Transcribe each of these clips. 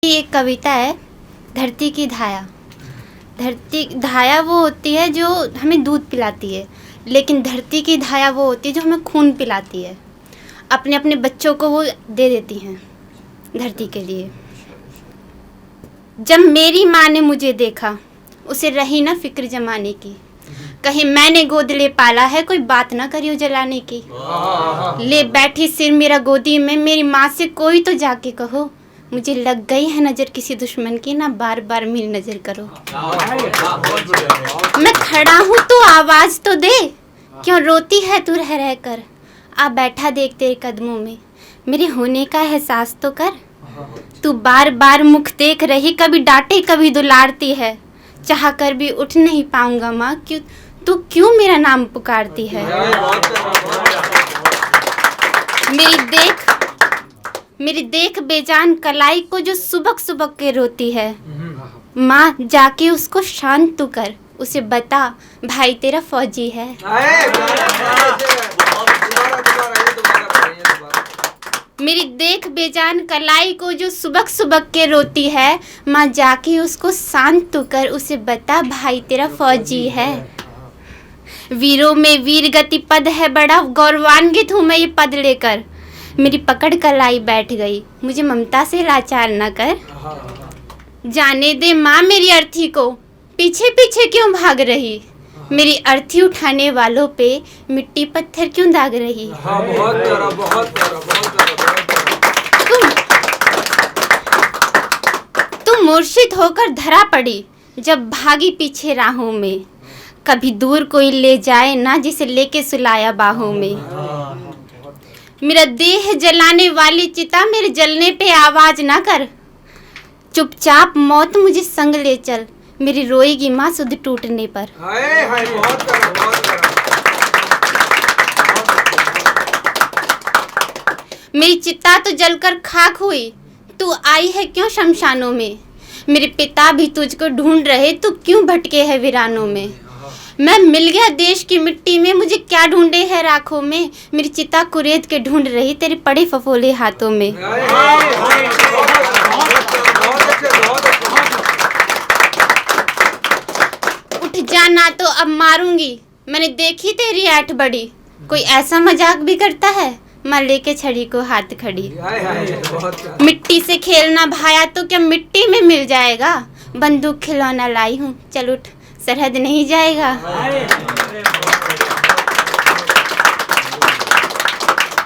ये एक कविता है, धरती की धाया। धरती धाया वो होती है जो हमें दूध पिलाती है, लेकिन धरती की धाया वो होती है जो हमें खून पिलाती है। अपने अपने बच्चों को वो दे देती हैं धरती के लिए। जब मेरी माँ ने मुझे देखा, उसे रही ना फिक्र जमाने की। कहीं मैंने गोद ले पाला है, कोई बात ना करियो जलाने की। ले बैठी सिर मेरा गोदी में, मेरी माँ से कोई तो जाके कहो, मुझे लग गई है नज़र किसी दुश्मन की, ना बार बार मेरी नज़र करो। मैं खड़ा हूँ तो आवाज़ तो दे, क्यों रोती है तू रह रह कर। आ बैठा देख तेरे कदमों में, मेरे होने का एहसास तो कर। तू बार बार मुख देख रही, कभी डांटे कभी दुलारती है। चाह कर भी उठ नहीं पाऊंगा माँ, क्यों तू क्यों मेरा नाम पुकारती है। मेरी देख बेजान कलाई को जो सुबक सुबक के रोती है। माँ जाके उसको शांत तू कर, उसे बता भाई तेरा फौजी है। मेरी देख बेजान कलाई को जो सुबक सुबक के रोती है, माँ जाके उसको शांत तू कर, उसे बता भाई तेरा फौजी है। वीरों में वीर गति पद है, बड़ा गौरवान्वित हूँ मैं ये पद लेकर। मेरी पकड़ कलाई बैठ गई, मुझे ममता से लाचार न कर। जाने दे माँ मेरी अर्थी को, पीछे पीछे क्यों भाग रही। मेरी अर्थी उठाने वालों पे मिट्टी पत्थर क्यों दाग रही। तुम मूर्छित होकर धरा पड़ी, जब भागी पीछे राहों में। कभी दूर कोई ले जाए ना, जिसे लेके सुलाया बाहों में। मेरा देह जलाने वाली चिता, मेरे जलने पे आवाज ना कर। चुपचाप मौत मुझे संग ले चल, मेरी रोएगी माँ सुध टूटने पर। मेरी चिता तो जलकर खाक हुई, तू आई है क्यों शमशानों में। मेरे पिता भी तुझको ढूंढ रहे, तू क्यों भटके है वीरानों में। मैं मिल गया देश की मिट्टी में, मुझे क्या ढूंढे है राखों में। मेरी चिता कुरेद के ढूंढ रही, तेरे पड़े फफोले हाथों में। उठ जाना तो अब मारूंगी, मैंने देखी तेरी ऐठ बड़ी। कोई ऐसा मजाक भी करता है, माँ लेके छड़ी को हाथ खड़ी। मिट्टी से खेलना भाया तो क्या मिट्टी में मिल जाएगा। बंदूक खिलौना लाई हूँ, चल उठ सरहद नहीं जाएगा।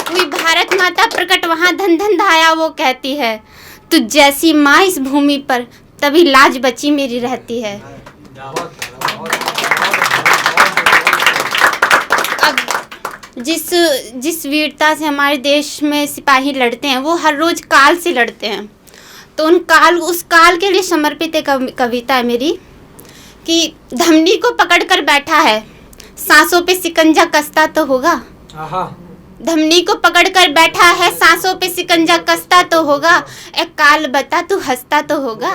हुई भारत माता प्रकट वहाँ धन धन धाया, वो कहती है तू जैसी माँ इस भूमि पर, तभी लाज बची मेरी रहती है। अब जिस वीरता से हमारे देश में सिपाही लड़ते हैं, वो हर रोज काल से लड़ते हैं। तो उस काल के लिए समर्पित एक कविता है मेरी, कि धमनी को पकड़ कर बैठा है, सांसों पे सिकंजा कसता तो होगा। धमनी को पकड़ कर बैठा है, सांसों पे सिकंजा कसता तो होगा। एक काल बता तू हंसता तो होगा।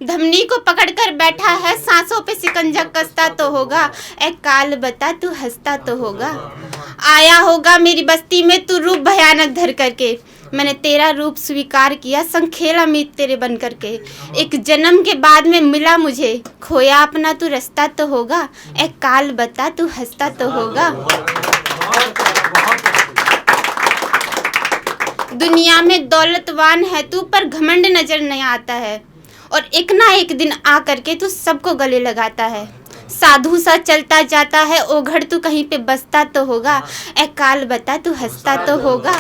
धमनी को पकड़कर बैठा है, सांसों पे सिकंजा कसता तो होगा। एक काल बता तू हंसता तो होगा। आया होगा मेरी बस्ती में तू रूप भयानक धर करके, मैंने तेरा रूप स्वीकार किया, संग खेला मीत तेरे बन करके। एक जन्म के बाद में मिला मुझे, खोया अपना तू रास्ता तो होगा। एक काल बता तू हंसता तो होगा। दुनिया में दौलतवान है तू, पर घमंड नजर नहीं आता है। और एक ना एक दिन आ करके तू सबको गले लगाता है। साधु सा चलता जाता है, ओघड़ तू कहीं पे बसता तो होगा। ए काल बता तू हंसता तो होगा।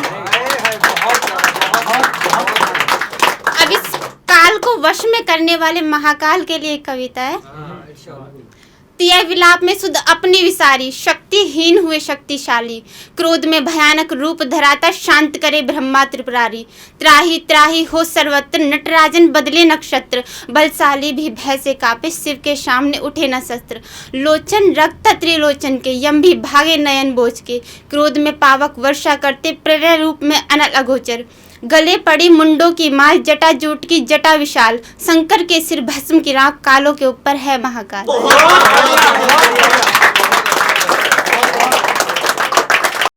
अब इस काल को वश में करने वाले महाकाल के लिए एक कविता है। तिया विलाप में सुध अपनी विसारी, शक्तिहीन हुए शक्तिशाली। क्रोध में भयानक रूप धराता, शांत करे ब्रह्मा त्रिपुरारी। त्राही त्राही हो सर्वत्र, नटराजन बदले नक्षत्र। बलशाली भी भय से कापे, शिव के सामने उठे न शस्त्र। लोचन रक्त त्रिलोचन के, यम भी भागे नयन बोझ के। क्रोध में पावक वर्षा करते, प्रलय रूप में अनल अगोचर। गले पड़ी मुंडों की माल, जटा जूट की जटा विशाल, शंकर के सिर भस्म की राख, कालों के ऊपर है महाकाल।